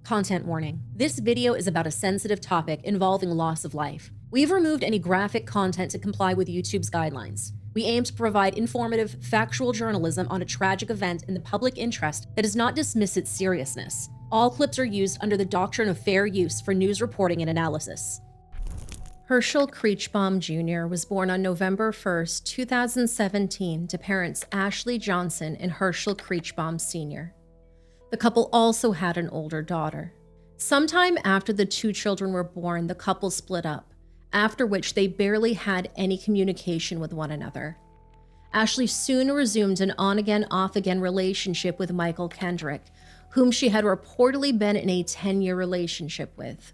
Content warning. This video is about a sensitive topic involving loss of life. We've removed any graphic content to comply with YouTube's guidelines. We aim to provide informative, factual journalism on a tragic event in the public interest that does not dismiss its seriousness. All clips are used under the doctrine of fair use for news reporting and analysis. Hershall Creachbaum Jr. was born on November 1, 2017 to parents Ashley Johnson and Hershall Creachbaum Sr. The couple also had an older daughter. Sometime after the two children were born, the couple split up, after which they barely had any communication with one another. Ashley soon resumed an on-again, off-again relationship with Michael Kendrick, whom she had reportedly been in a 10-year relationship with.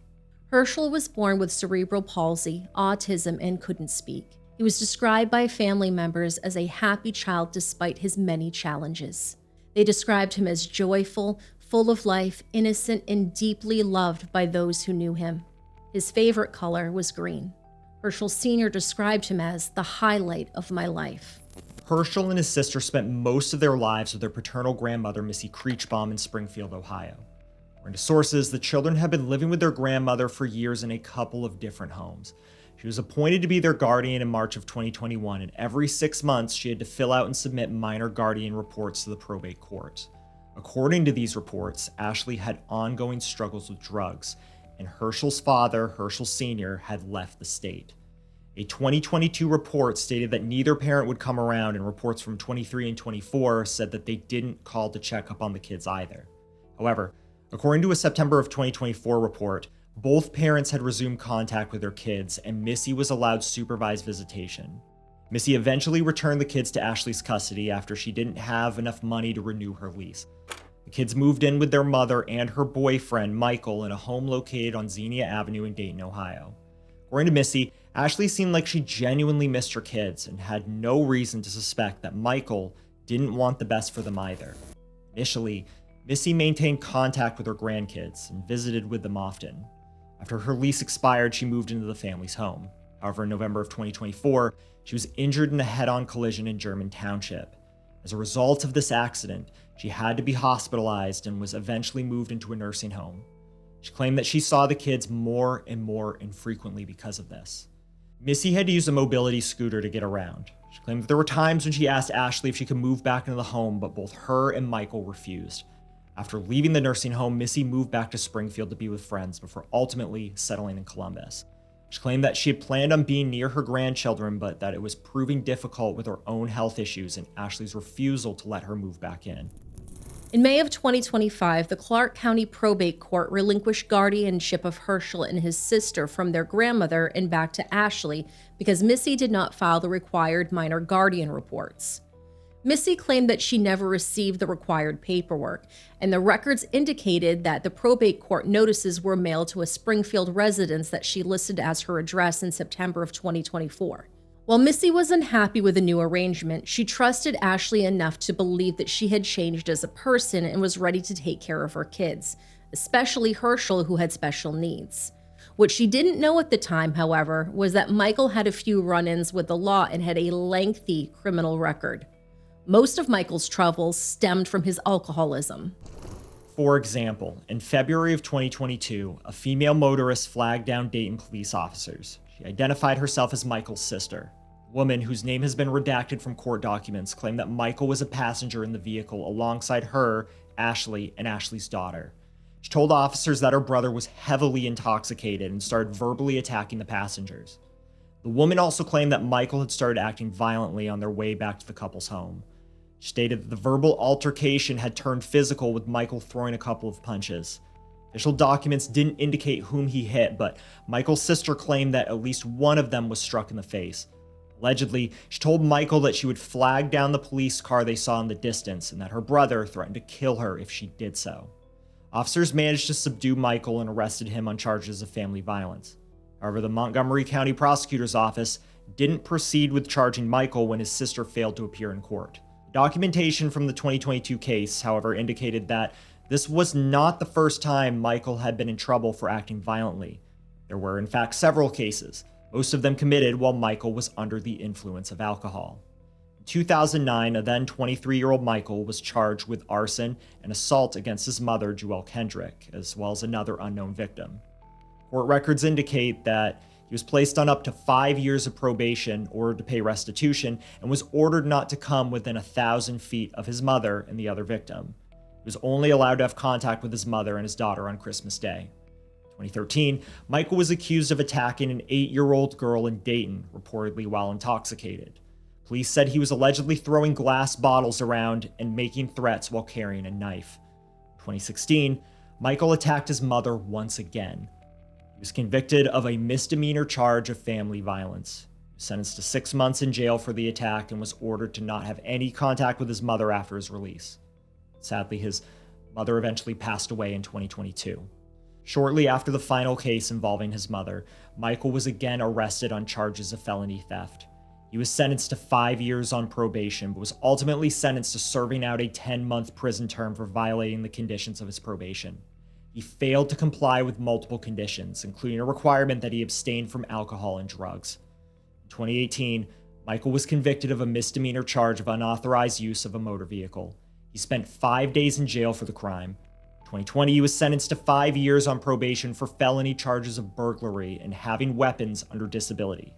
Hershall was born with cerebral palsy, autism, and couldn't speak. He was described by family members as a happy child despite his many challenges. They described him as joyful, full of life, innocent, and deeply loved by those who knew him. His favorite color was green. Hershall Sr. described him as the highlight of my life. Hershall and his sister spent most of their lives with their paternal grandmother, Missy Creachbaum, in Springfield, Ohio. According to sources, the children had been living with their grandmother for years in a couple of different homes. She was appointed to be their guardian in March of 2021, and every 6 months she had to fill out and submit minor guardian reports to the probate court. According to these reports, Ashley had ongoing struggles with drugs, and Hershall's father, Hershall Sr., had left the state. A 2022 report stated that neither parent would come around, and reports from 23 and 24 said that they didn't call to check up on the kids either. However, according to a September of 2024 report, both parents had resumed contact with their kids, and Missy was allowed supervised visitation. Missy eventually returned the kids to Ashley's custody after she didn't have enough money to renew her lease. The kids moved in with their mother and her boyfriend, Michael, in a home located on Xenia Avenue in Dayton, Ohio. According to Missy, Ashley seemed like she genuinely missed her kids and had no reason to suspect that Michael didn't want the best for them either. Initially, Missy maintained contact with her grandkids and visited with them often. After her lease expired, she moved into the family's home. However, in November of 2024, she was injured in a head-on collision in German Township. As a result of this accident, she had to be hospitalized and was eventually moved into a nursing home. She claimed that she saw the kids more and more infrequently because of this. Missy had to use a mobility scooter to get around. She claimed that there were times when she asked Ashley if she could move back into the home, but both her and Michael refused. After leaving the nursing home, Missy moved back to Springfield to be with friends before ultimately settling in Columbus. She claimed that she had planned on being near her grandchildren, but that it was proving difficult with her own health issues and Ashley's refusal to let her move back in. In May of 2025, the Clark County Probate Court relinquished guardianship of Hershall and his sister from their grandmother and back to Ashley because Missy did not file the required minor guardian reports. Missy claimed that she never received the required paperwork, and the records indicated that the probate court notices were mailed to a Springfield residence that she listed as her address in September of 2024. While Missy was unhappy with the new arrangement, she trusted Ashley enough to believe that she had changed as a person and was ready to take care of her kids, especially Hershall, who had special needs. What she didn't know at the time, however, was that Michael had a few run-ins with the law and had a lengthy criminal record. Most of Michael's troubles stemmed from his alcoholism. For example, in February of 2022, a female motorist flagged down Dayton police officers. She identified herself as Michael's sister. The woman, whose name has been redacted from court documents, claimed that Michael was a passenger in the vehicle alongside her, Ashley, and Ashley's daughter. She told officers that her brother was heavily intoxicated and started verbally attacking the passengers. The woman also claimed that Michael had started acting violently on their way back to the couple's home. She stated that the verbal altercation had turned physical, with Michael throwing a couple of punches. Official documents didn't indicate whom he hit, but Michael's sister claimed that at least one of them was struck in the face. Allegedly, she told Michael that she would flag down the police car they saw in the distance and that her brother threatened to kill her if she did so. Officers managed to subdue Michael and arrested him on charges of family violence. However, the Montgomery County Prosecutor's Office didn't proceed with charging Michael when his sister failed to appear in court. Documentation from the 2022 case, however, indicated that this was not the first time Michael had been in trouble for acting violently. There were, in fact, several cases, most of them committed while Michael was under the influence of alcohol. In 2009, a then 23-year-old Michael was charged with arson and assault against his mother, Jewel Kendrick, as well as another unknown victim. Court records indicate that he was placed on up to 5 years of probation, ordered to pay restitution, and was ordered not to come within 1,000 feet of his mother and the other victim. He was only allowed to have contact with his mother and his daughter on Christmas Day. In 2013, Michael was accused of attacking an 8-year-old girl in Dayton, reportedly while intoxicated. Police said he was allegedly throwing glass bottles around and making threats while carrying a knife. In 2016, Michael attacked his mother once again. He was convicted of a misdemeanor charge of family violence. He was sentenced to 6 months in jail for the attack and was ordered to not have any contact with his mother after his release. Sadly, his mother eventually passed away in 2022. Shortly after the final case involving his mother, Michael was again arrested on charges of felony theft. He was sentenced to 5 years on probation, but was ultimately sentenced to serving out a 10-month prison term for violating the conditions of his probation. He failed to comply with multiple conditions, including a requirement that he abstain from alcohol and drugs. In 2018, Michael was convicted of a misdemeanor charge of unauthorized use of a motor vehicle. He spent 5 days in jail for the crime. In 2020, he was sentenced to 5 years on probation for felony charges of burglary and having weapons under disability.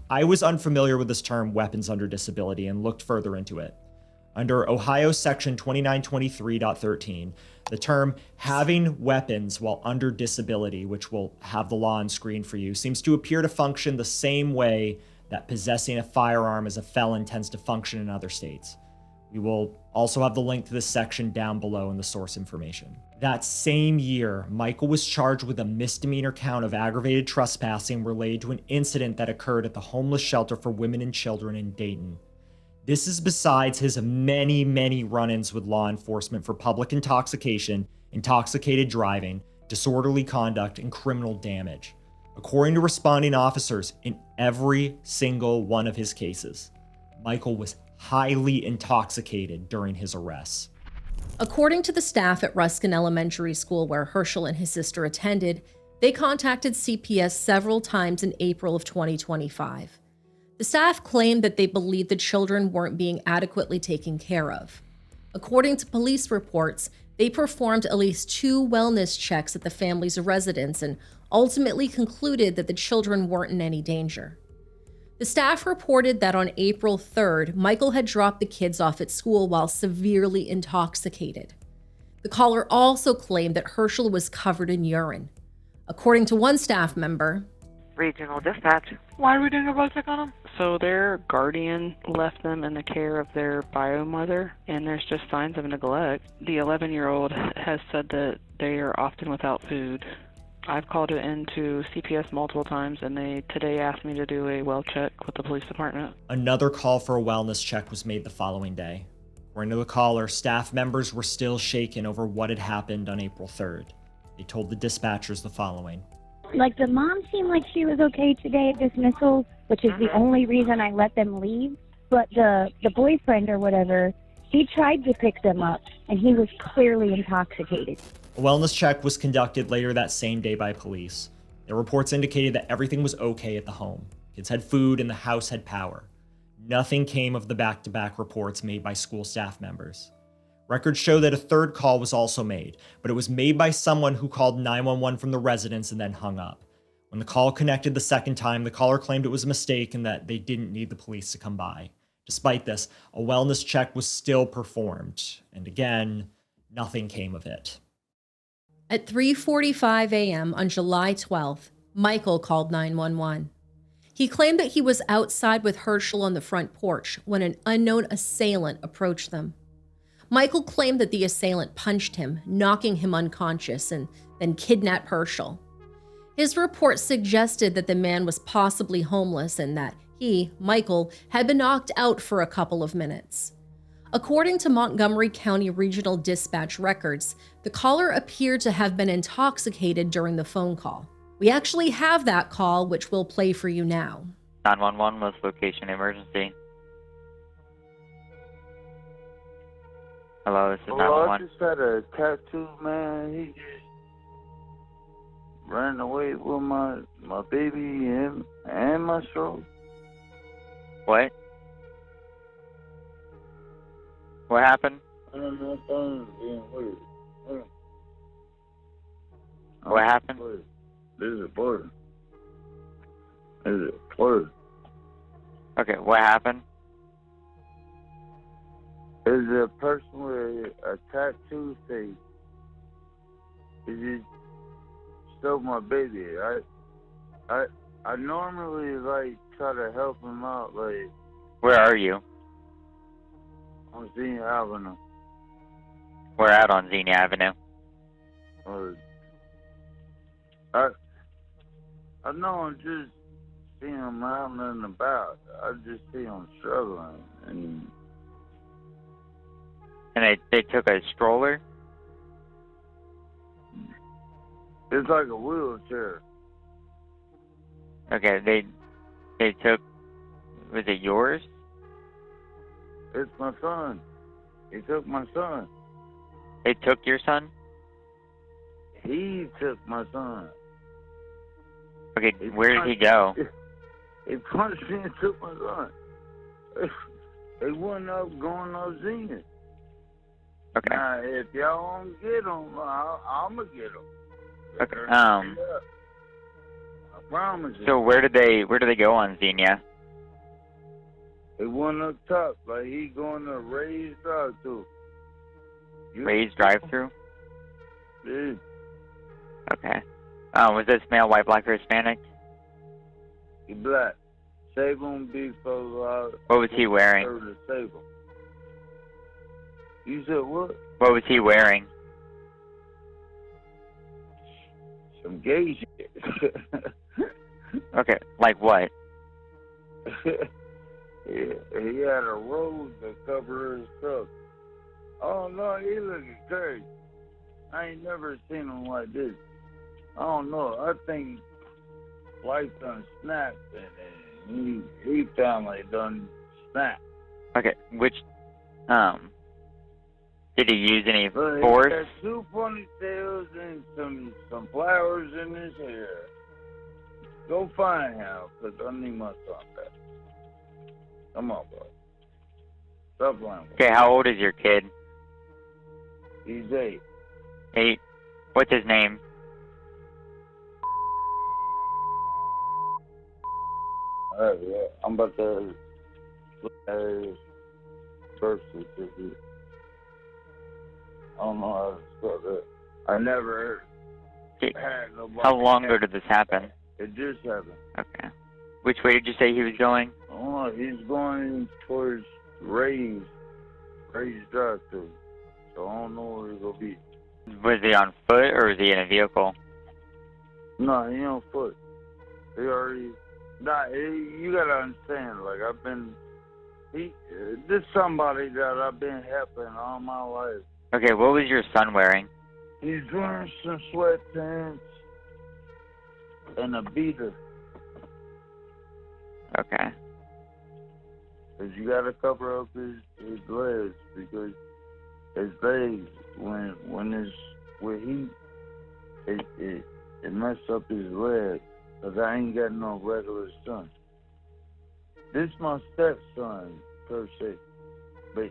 I was unfamiliar with this term, weapons under disability, and looked further into it. Under Ohio Section 2923.13, the term having weapons while under disability, which will have the law on screen for you, seems to appear to function the same way that possessing a firearm as a felon tends to function in other states. We will also have the link to this section down below in the source information. That same year, Michael was charged with a misdemeanor count of aggravated trespassing related to an incident that occurred at the homeless shelter for women and children in Dayton. This is besides his many run-ins with law enforcement for public intoxication, intoxicated driving, disorderly conduct, and criminal damage. According to responding officers, in every single one of his cases, Michael was highly intoxicated during his arrests. According to the staff at Ruskin Elementary School, where Hershall and his sister attended, they contacted CPS several times in April of 2025. The staff claimed that they believed the children weren't being adequately taken care of. According to police reports, they performed at least 2 wellness checks at the family's residence and ultimately concluded that the children weren't in any danger. The staff reported that on April 3rd, Michael had dropped the kids off at school while severely intoxicated. The caller also claimed that Hershall was covered in urine. According to one staff member, Regional dispatch. Why are we doing a road check on them? So their guardian left them in the care of their bio mother, and there's just signs of neglect. The 11-year-old has said that they are often without food. I've called it into CPS multiple times, and they today asked me to do a well check with the police department. Another call for a wellness check was made the following day. According to the caller, staff members were still shaken over what had happened on April 3rd. They told the dispatchers the following. Like, the mom seemed like she was okay today at dismissal, which is the only reason I let them leave. But the boyfriend or whatever, he tried to pick them up, and he was clearly intoxicated. A wellness check was conducted later that same day by police. Their reports indicated that everything was okay at the home. Kids had food and the house had power. Nothing came of the back-to-back reports made by school staff members. Records show that a third call was also made, but it was made by someone who called 911 from the residence and then hung up. When the call connected the second time, the caller claimed it was a mistake and that they didn't need the police to come by. Despite this, a wellness check was still performed, and again, nothing came of it. At 3:45 a.m. on July 12th, Michael called 911. He claimed that he was outside with Hershall on the front porch when an unknown assailant approached them. Michael claimed that the assailant punched him, knocking him unconscious, and then kidnapped Hershall. His report suggested that the man was possibly homeless and that he, Michael, had been knocked out for a couple of minutes. According to Montgomery County Regional Dispatch records, the caller appeared to have been intoxicated during the phone call. We actually have that call, which we'll play for you now. 911 was location emergency. Hello, this is 911. I just had a tattoo, man. He just ran away with my baby and my stroke. What? What happened? I don't know, things being weird. What happened? This is important. This is important. Okay, what happened? There's a person with a tattoo face. He just stole my baby. I normally like try to help him out, like Where are you? on Senior Avenue. We're out on Xenia Avenue. I know I'm just seeing him out and about. I just see him struggling, and And they took a stroller? it's like a wheelchair. Okay, they took, was it yours? It's my son. He took my son. They took your son? He took my son. Okay, where did he go? He punched me and took my son. They wouldn't up going up Xenia. Okay. Now, if y'all don't get him, I'm going to get him. Okay. I promise you. So where did they go on Xenia? It went up top, like he going to raise drive-through. Raised drive-through? Yeah. Okay. Was this male, white, black, or Hispanic? He black. Save him before What was he wearing? Save him. You said what? What was he wearing? Some gay shit. Okay, like what? Yeah, he had a rose to cover his stuff. Oh no, he looking crazy. I ain't never seen him like this. I don't know. I think life done snapped and he finally done snapped. Okay, which, did he use any But force? he had two ponytails and some flowers in his hair. Go find him, because I need my son back. Come on, bro. Stop playing with Okay, how old is your kid? me. He's 8. 8. What's his name? Alright, yeah. I'm about to look at his birth certificate. I don't know how to spell that. I never Okay. had nobody. How long ago did this happen? It just happened. Okay. Which way did you say he was going? Oh, he's going towards raised drive-through. So I don't know where he's going to be. Was he on foot or was he in a vehicle? No, he on foot. He already... Nah, you got to understand, like, this is somebody that I've been helping all my life. Okay, what was your son wearing? He's wearing some sweatpants and a beater. Okay. Cause you gotta cover up his legs, because his legs, when it's with heat, it messed up his legs. Cause I ain't got no regular son. This my stepson per se, but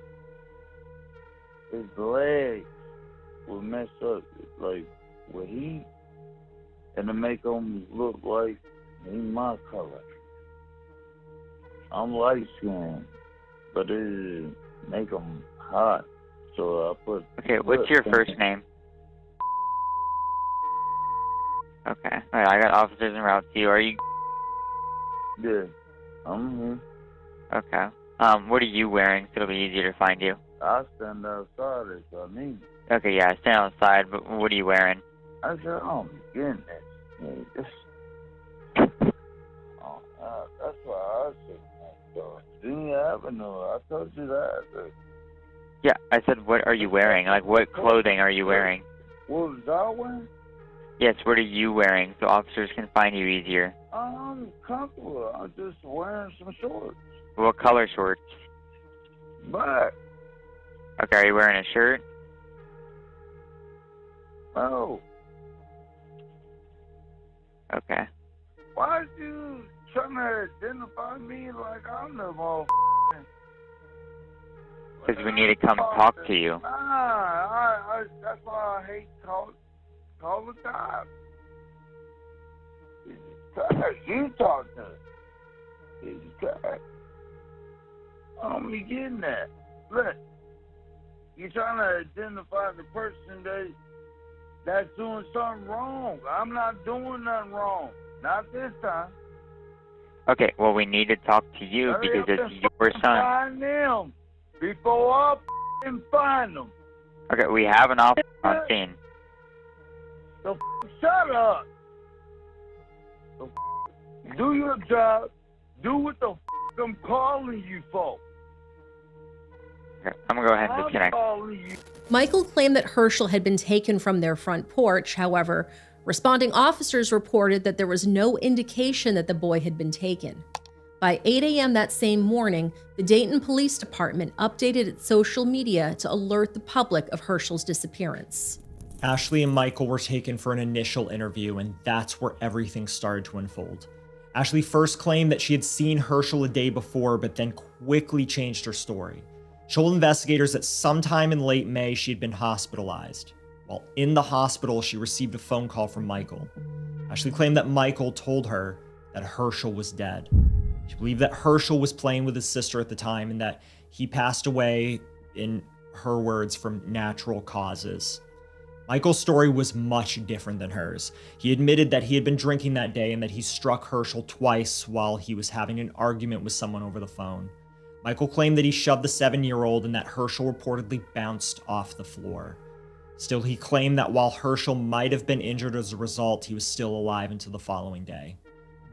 his legs will mess up like with heat, and to make him look like he my color. I'm light skinned, but it make him hot. So I put. Okay, what's your first name? Okay. Alright, I got officers en route to you. Are you... Yeah, I'm here. Okay. What are you wearing so it'll be easier to find you? I stand outside if I need. Okay, yeah, stand outside, but what are you wearing? I said, oh my goodness. That's why I said, Senior Avenue. I told you that. Yeah, I said, what are you wearing? Like, what clothing are you wearing? What was I wearing? Yes, what are you wearing so officers can find you easier? I'm comfortable. I'm just wearing some shorts. What color shorts? Black. Okay, are you wearing a shirt? Oh. Okay. Why are you trying to identify me like I'm the motherfucker? Because we need to come talk to you. That's why I hate call the cops. You talk to her. I'm getting that. Look, you're trying to identify the person that's doing something wrong. I'm not doing nothing wrong. Not this time. Okay, well, we need to talk to you because it's your son. Find them before I find them. Okay, we have an officer on scene. So shut up. So do your job. Do what the I'm calling you for. Okay, I'm going to go ahead and I'm disconnect. calling you. Michael claimed that Hershall had been taken from their front porch. However, responding officers reported that there was no indication that the boy had been taken. By 8 a.m. that same morning, the Dayton Police Department updated its social media to alert the public of Hershall's disappearance. Ashley and Michael were taken for an initial interview, and that's where everything started to unfold. Ashley first claimed that she had seen Hershall a day before, but then quickly changed her story. She told investigators that sometime in late May she had been hospitalized. While in the hospital, she received a phone call from Michael. Ashley claimed that Michael told her that Hershall was dead. She believed that Hershall was playing with his sister at the time and that he passed away, in her words, from natural causes. Michael's story was much different than hers. He admitted that he had been drinking that day and that he struck Hershall twice while he was having an argument with someone over the phone. Michael claimed that he shoved the 7-year-old and that Hershall reportedly bounced off the floor. Still, he claimed that while Hershall might have been injured as a result, he was still alive until the following day.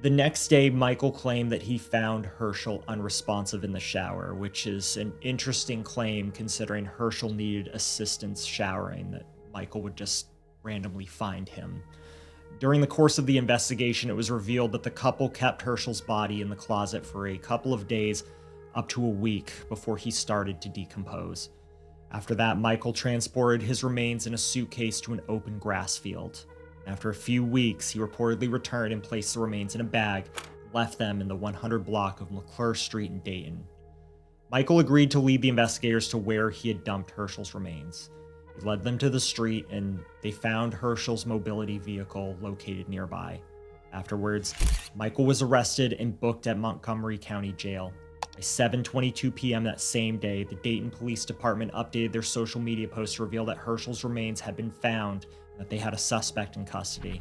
The next day, Michael claimed that he found Hershall unresponsive in the shower, which is an interesting claim considering Hershall needed assistance showering, that Michael would just randomly find him. During the course of the investigation, it was revealed that the couple kept Hershall's body in the closet for a couple of days, up to a week, before he started to decompose. After that, Michael transported his remains in a suitcase to an open grass field. After a few weeks, he reportedly returned and placed the remains in a bag, and left them in the 100 block of McClure Street in Dayton. Michael agreed to lead the investigators to where he had dumped Hershall's remains. He led them to the street, and they found Hershall's mobility vehicle located nearby. Afterwards, Michael was arrested and booked at Montgomery County Jail. By 7:22 p.m. that same day, the Dayton Police Department updated their social media post to reveal that Hershall's remains had been found and that they had a suspect in custody.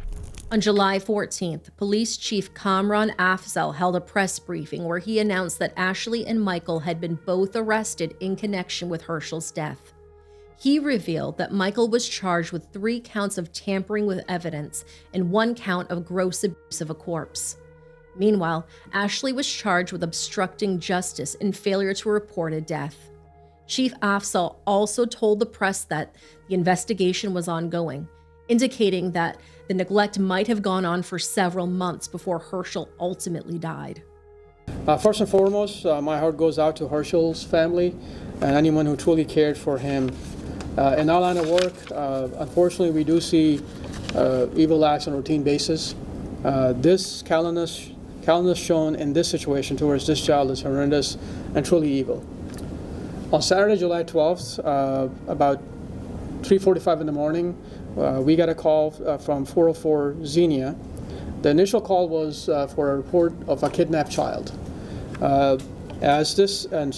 On July 14th, Police Chief Kamran Afzal held a press briefing where he announced that Ashley and Michael had been both arrested in connection with Hershall's death. He revealed that Michael was charged with 3 counts of tampering with evidence and 1 count of gross abuse of a corpse. Meanwhile, Ashley was charged with obstructing justice and failure to report a death. Chief Afzal also told the press that the investigation was ongoing, indicating that the neglect might have gone on for several months before Hershall ultimately died. First and foremost, my heart goes out to Hershall's family and anyone who truly cared for him. In our line of work, unfortunately, we do see evil acts on a routine basis. This callousness shown in this situation towards this child is horrendous and truly evil. On Saturday, July 12th, about 3:45 in the morning, we got a call from 404 Xenia. The initial call was for a report of a kidnapped child. So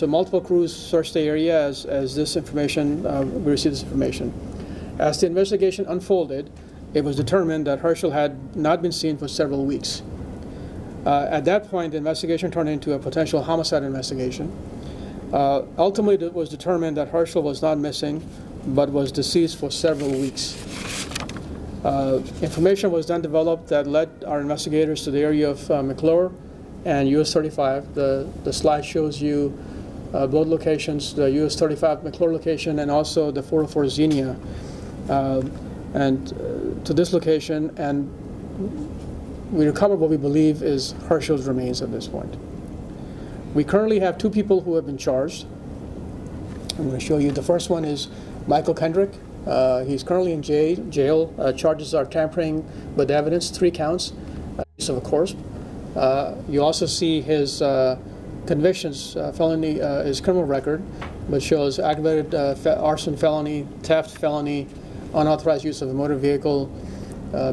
multiple crews searched the area as this information, we received this information. As the investigation unfolded, it was determined that Hershall had not been seen for several weeks. At that point, the investigation turned into a potential homicide investigation. Ultimately, it was determined that Hershall was not missing, but was deceased for several weeks. Information was then developed that led our investigators to the area of McClure and US 35. The slide shows you both locations, the US 35 McClure location and also the 404 Xenia. To this location, and we recovered what we believe is Hershall's remains at this point. We currently have 2 people who have been charged. I'm going to show you. The first one is Michael Kendrick. He's currently in jail. Charges are tampering with evidence, 3 counts, use of a corpse. You also see his convictions, felony is criminal record, but shows aggravated arson felony, theft felony, unauthorized use of a motor vehicle,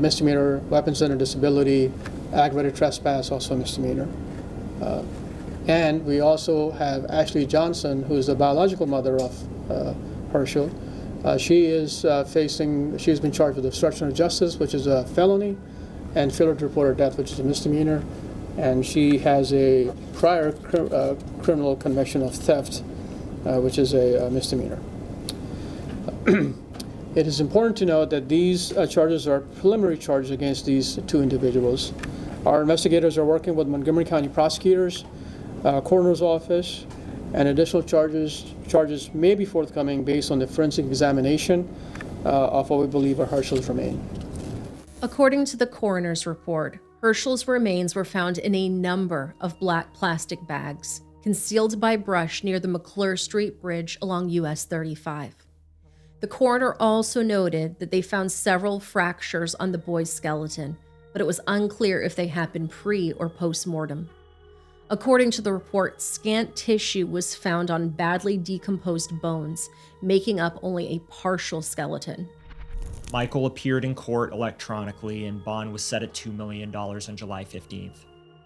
misdemeanor, weapons under disability, aggravated trespass, also a misdemeanor. And we also have Ashley Johnson, who is the biological mother of Hershall. She's been charged with obstruction of justice, which is a felony, and failure to report her death, which is a misdemeanor. And she has a prior criminal conviction of theft, which is a misdemeanor. It is important to note that these charges are preliminary charges against these two individuals. Our investigators are working with Montgomery County prosecutors, coroner's office, and additional charges may be forthcoming based on the forensic examination of what we believe are Hershall's remains. According to the coroner's report, Hershall's remains were found in a number of black plastic bags, concealed by brush near the McClure Street Bridge along US 35. The coroner also noted that they found several fractures on the boy's skeleton, but it was unclear if they happened pre- or post-mortem. According to the report, scant tissue was found on badly decomposed bones, making up only a partial skeleton. Michael appeared in court electronically, and bond was set at $2 million on July 15th.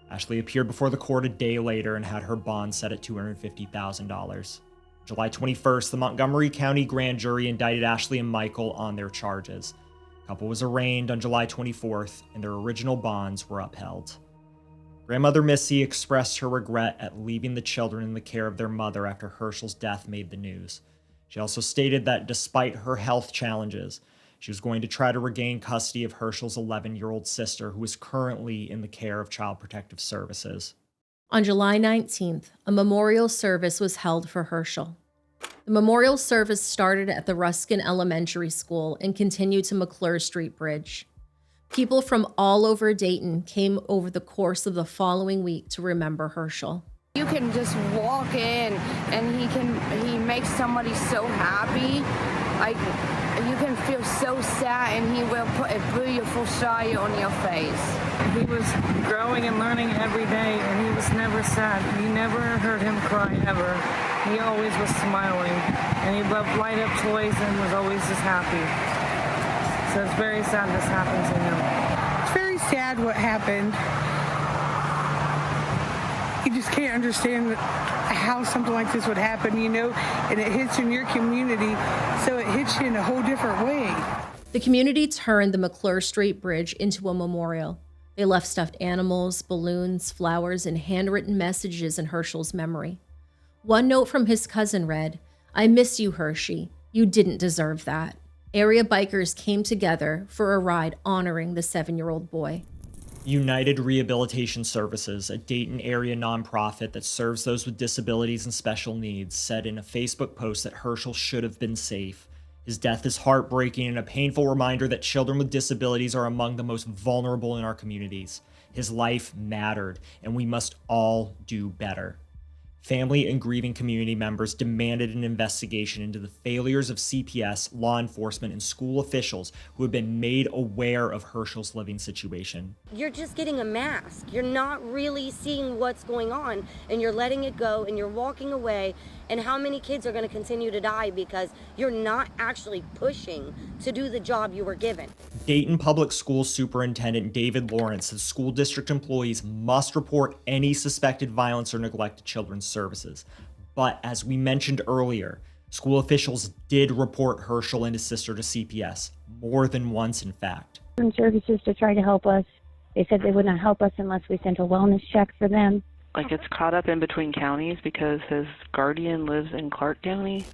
Ashley appeared before the court a day later and had her bond set at $250,000. July 21st, the Montgomery County grand jury indicted Ashley and Michael on their charges. The couple was arraigned on July 24th, and their original bonds were upheld. Grandmother Missy expressed her regret at leaving the children in the care of their mother after Hershall's death made the news. She also stated that despite her health challenges, she was going to try to regain custody of Hershall's 11-year-old sister, who is currently in the care of Child Protective Services. On July 19th, a memorial service was held for Hershall. The memorial service started at the Ruskin Elementary School and continued to McClure Street Bridge. People from all over Dayton came over the course of the following week to remember Hershall. You can just walk in and he makes somebody so happy. Like, you can feel so sad and he will put a beautiful smile on your face. He was growing and learning every day, and he was never sad. You never heard him cry, ever. He always was smiling, and he loved light-up toys and was always just happy. So it's very sad this happened to him. It's very sad what happened. You just can't understand how something like this would happen, you know, and it hits in your community, so it hits you in a whole different way. The community turned the McClure Street Bridge into a memorial. They left stuffed animals, balloons, flowers, and handwritten messages in Hershall's memory. One note from his cousin read, "I miss you, Hershey. You didn't deserve that." Area bikers came together for a ride honoring the 7-year-old boy. United Rehabilitation Services, a Dayton area nonprofit that serves those with disabilities and special needs, said in a Facebook post that Hershall should have been safe. His death is heartbreaking and a painful reminder that children with disabilities are among the most vulnerable in our communities. His life mattered, and we must all do better. Family and grieving community members demanded an investigation into the failures of CPS, law enforcement, and school officials who have been made aware of Hershall's living situation. You're just getting a mask. You're not really seeing what's going on, and you're letting it go, and you're walking away. And how many kids are going to continue to die because you're not actually pushing to do the job you were given? Dayton Public School Superintendent David Lawrence says school district employees must report any suspected violence or neglect to children's services. But as we mentioned earlier, school officials did report Hershall and his sister to CPS, more than once in fact. Services to try to help us. They said they would not help us unless we sent a wellness check for them. Like, it's caught up in between counties because his guardian lives in Clark County.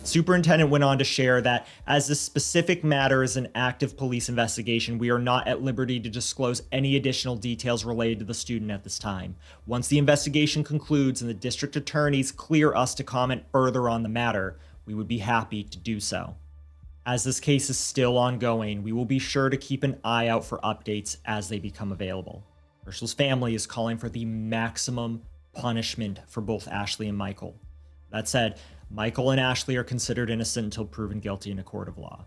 Superintendent went on to share that as this specific matter is an active police investigation, we are not at liberty to disclose any additional details related to the student at this time. Once the investigation concludes and the district attorneys clear us to comment further on the matter, we would be happy to do so. As this case is still ongoing, we will be sure to keep an eye out for updates as they become available. Hershall's family is calling for the maximum punishment for both Ashley and Michael. That said, Michael and Ashley are considered innocent until proven guilty in a court of law.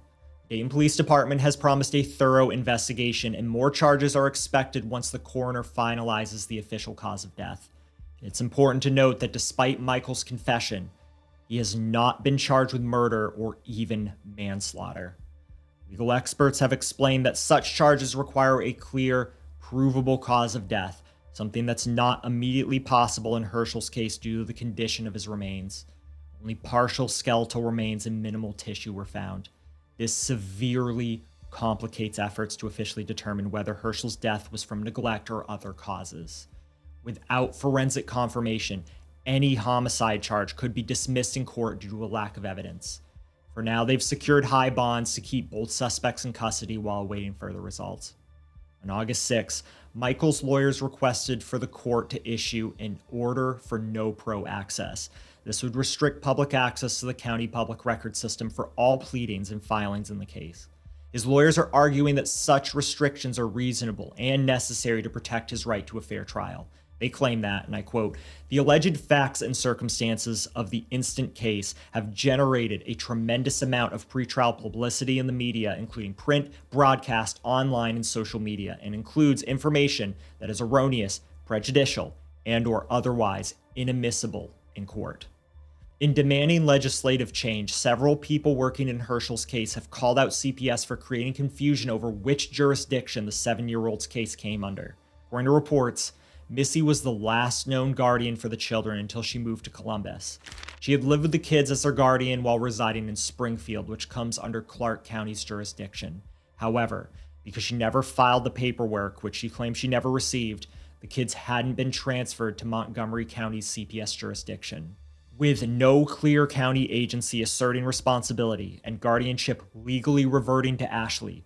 Dayton Police Department has promised a thorough investigation, and more charges are expected once the coroner finalizes the official cause of death. It's important to note that despite Michael's confession, he has not been charged with murder or even manslaughter. Legal experts have explained that such charges require a clear, provable cause of death, something that's not immediately possible in Hershall's case due to the condition of his remains. Only partial skeletal remains and minimal tissue were found. This severely complicates efforts to officially determine whether Hershall's death was from neglect or other causes. Without forensic confirmation, any homicide charge could be dismissed in court due to a lack of evidence. For now, they've secured high bonds to keep both suspects in custody while awaiting further results. On August 6, Michael's lawyers requested for the court to issue an order for no-pro access. This would restrict public access to the county public record system for all pleadings and filings in the case. His lawyers are arguing that such restrictions are reasonable and necessary to protect his right to a fair trial. They claim that, and I quote, "The alleged facts and circumstances of the instant case have generated a tremendous amount of pretrial publicity in the media, including print, broadcast, online, and social media, and includes information that is erroneous, prejudicial, and/or otherwise inadmissible in court." In demanding legislative change, several people working in Hershall's case have called out CPS for creating confusion over which jurisdiction the 7-year-old's case came under. According to reports, Missy was the last known guardian for the children until she moved to Columbus. She had lived with the kids as their guardian while residing in Springfield, which comes under Clark County's jurisdiction. However, because she never filed the paperwork, which she claimed she never received, the kids hadn't been transferred to Montgomery County's CPS jurisdiction. With no clear county agency asserting responsibility and guardianship legally reverting to Ashley,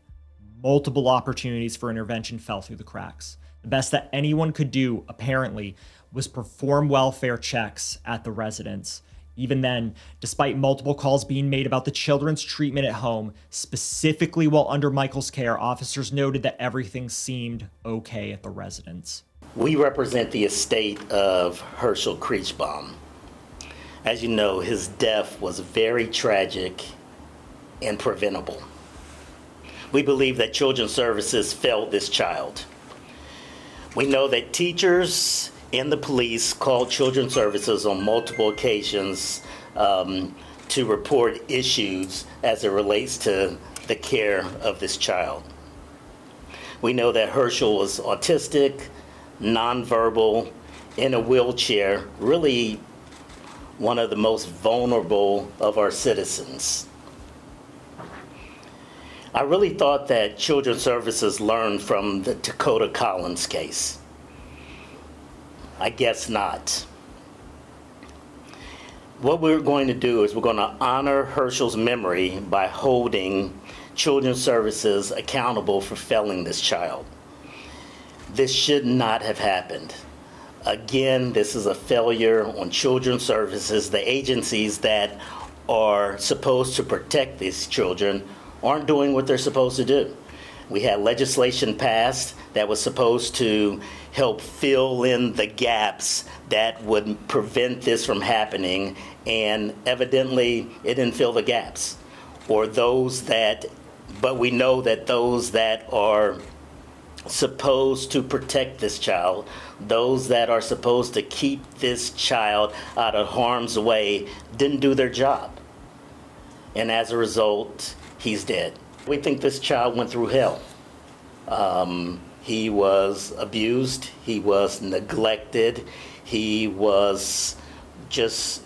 multiple opportunities for intervention fell through the cracks. The best that anyone could do, apparently, was perform welfare checks at the residence. Even then, despite multiple calls being made about the children's treatment at home, specifically while under Michael's care, officers noted that everything seemed okay at the residence. We represent the estate of Hershall Creachbaum. As you know, his death was very tragic and preventable. We believe that Children's Services failed this child. We know that teachers and the police called Children's Services on multiple occasions to report issues as it relates to the care of this child. We know that Hershall was autistic, nonverbal, in a wheelchair, really one of the most vulnerable of our citizens. I really thought that Children's Services learned from the Dakota Collins case. I guess not. What we're going to do is we're going to honor Hershall's memory by holding Children's Services accountable for failing this child. This should not have happened. Again, this is a failure on Children's Services. The agencies that are supposed to protect these children aren't doing what they're supposed to do. We had legislation passed that was supposed to help fill in the gaps that would prevent this from happening, and evidently it didn't fill the gaps. Or those that, but we know that those that are supposed to protect this child, those that are supposed to keep this child out of harm's way, didn't do their job. And as a result, he's dead. We think this child went through hell. He was abused, he was neglected, he was just,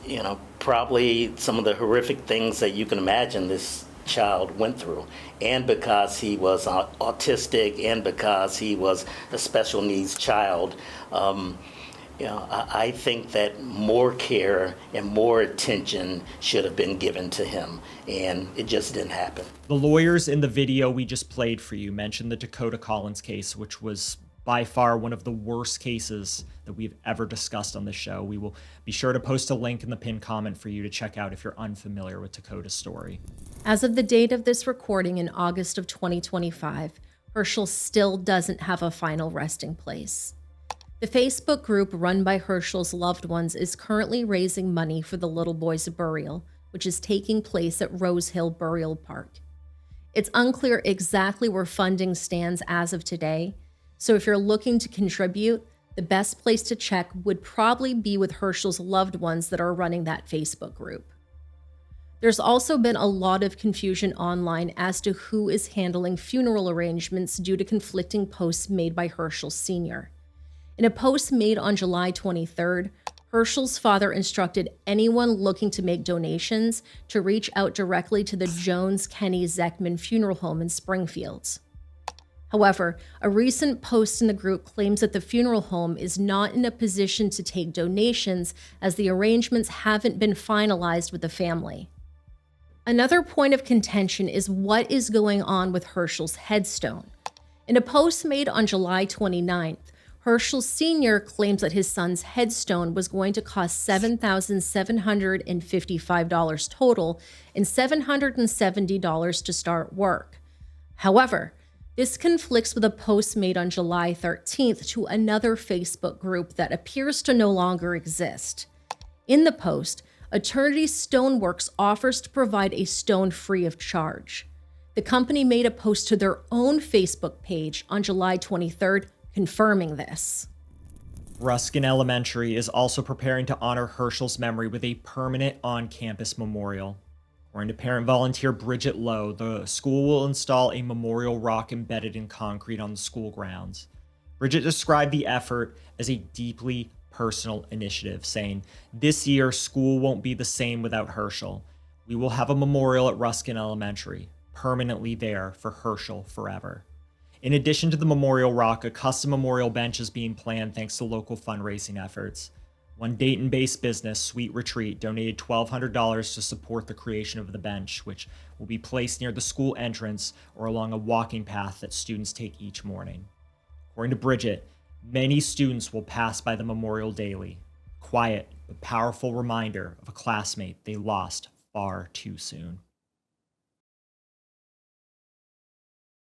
probably some of the horrific things that you can imagine this child went through. And because he was autistic and because he was a special needs child, I think that more care and more attention should have been given to him, and it just didn't happen. The lawyers in the video we just played for you mentioned the Dakota Collins case, which was by far one of the worst cases that we've ever discussed on this show. We will be sure to post a link in the pinned comment for you to check out if you're unfamiliar with Dakota's story. As of the date of this recording in August of 2025, Hershall still doesn't have a final resting place. The Facebook group run by Hershall's loved ones is currently raising money for the little boy's burial, which is taking place at Rose Hill Burial Park. It's unclear exactly where funding stands as of today, so if you're looking to contribute, the best place to check would probably be with Hershall's loved ones that are running that Facebook group. There's also been a lot of confusion online as to who is handling funeral arrangements due to conflicting posts made by Hershall Sr. In a post made on July 23rd, Hershall's father instructed anyone looking to make donations to reach out directly to the Jones Kenny Zeckman Funeral Home in Springfield. However, a recent post in the group claims that the funeral home is not in a position to take donations as the arrangements haven't been finalized with the family. Another point of contention is what is going on with Hershall's headstone. In a post made on July 29th, Hershall Sr. claims that his son's headstone was going to cost $7,755 total and $770 to start work. However, this conflicts with a post made on July 13th to another Facebook group that appears to no longer exist. In the post, Eternity Stoneworks offers to provide a stone free of charge. The company made a post to their own Facebook page on July 23rd confirming this. Ruskin Elementary is also preparing to honor Hershall's memory with a permanent on-campus memorial. According to parent volunteer Bridget Lowe, the school will install a memorial rock embedded in concrete on the school grounds. Bridget described the effort as a deeply personal initiative, saying, "This year, school won't be the same without Hershall. We will have a memorial at Ruskin Elementary, permanently there for Hershall forever." In addition to the memorial rock, a custom memorial bench is being planned thanks to local fundraising efforts. One Dayton-based business, Sweet Retreat, donated $1,200 to support the creation of the bench, which will be placed near the school entrance or along a walking path that students take each morning. According to Bridget, many students will pass by the memorial daily, quiet but powerful reminder of a classmate they lost far too soon.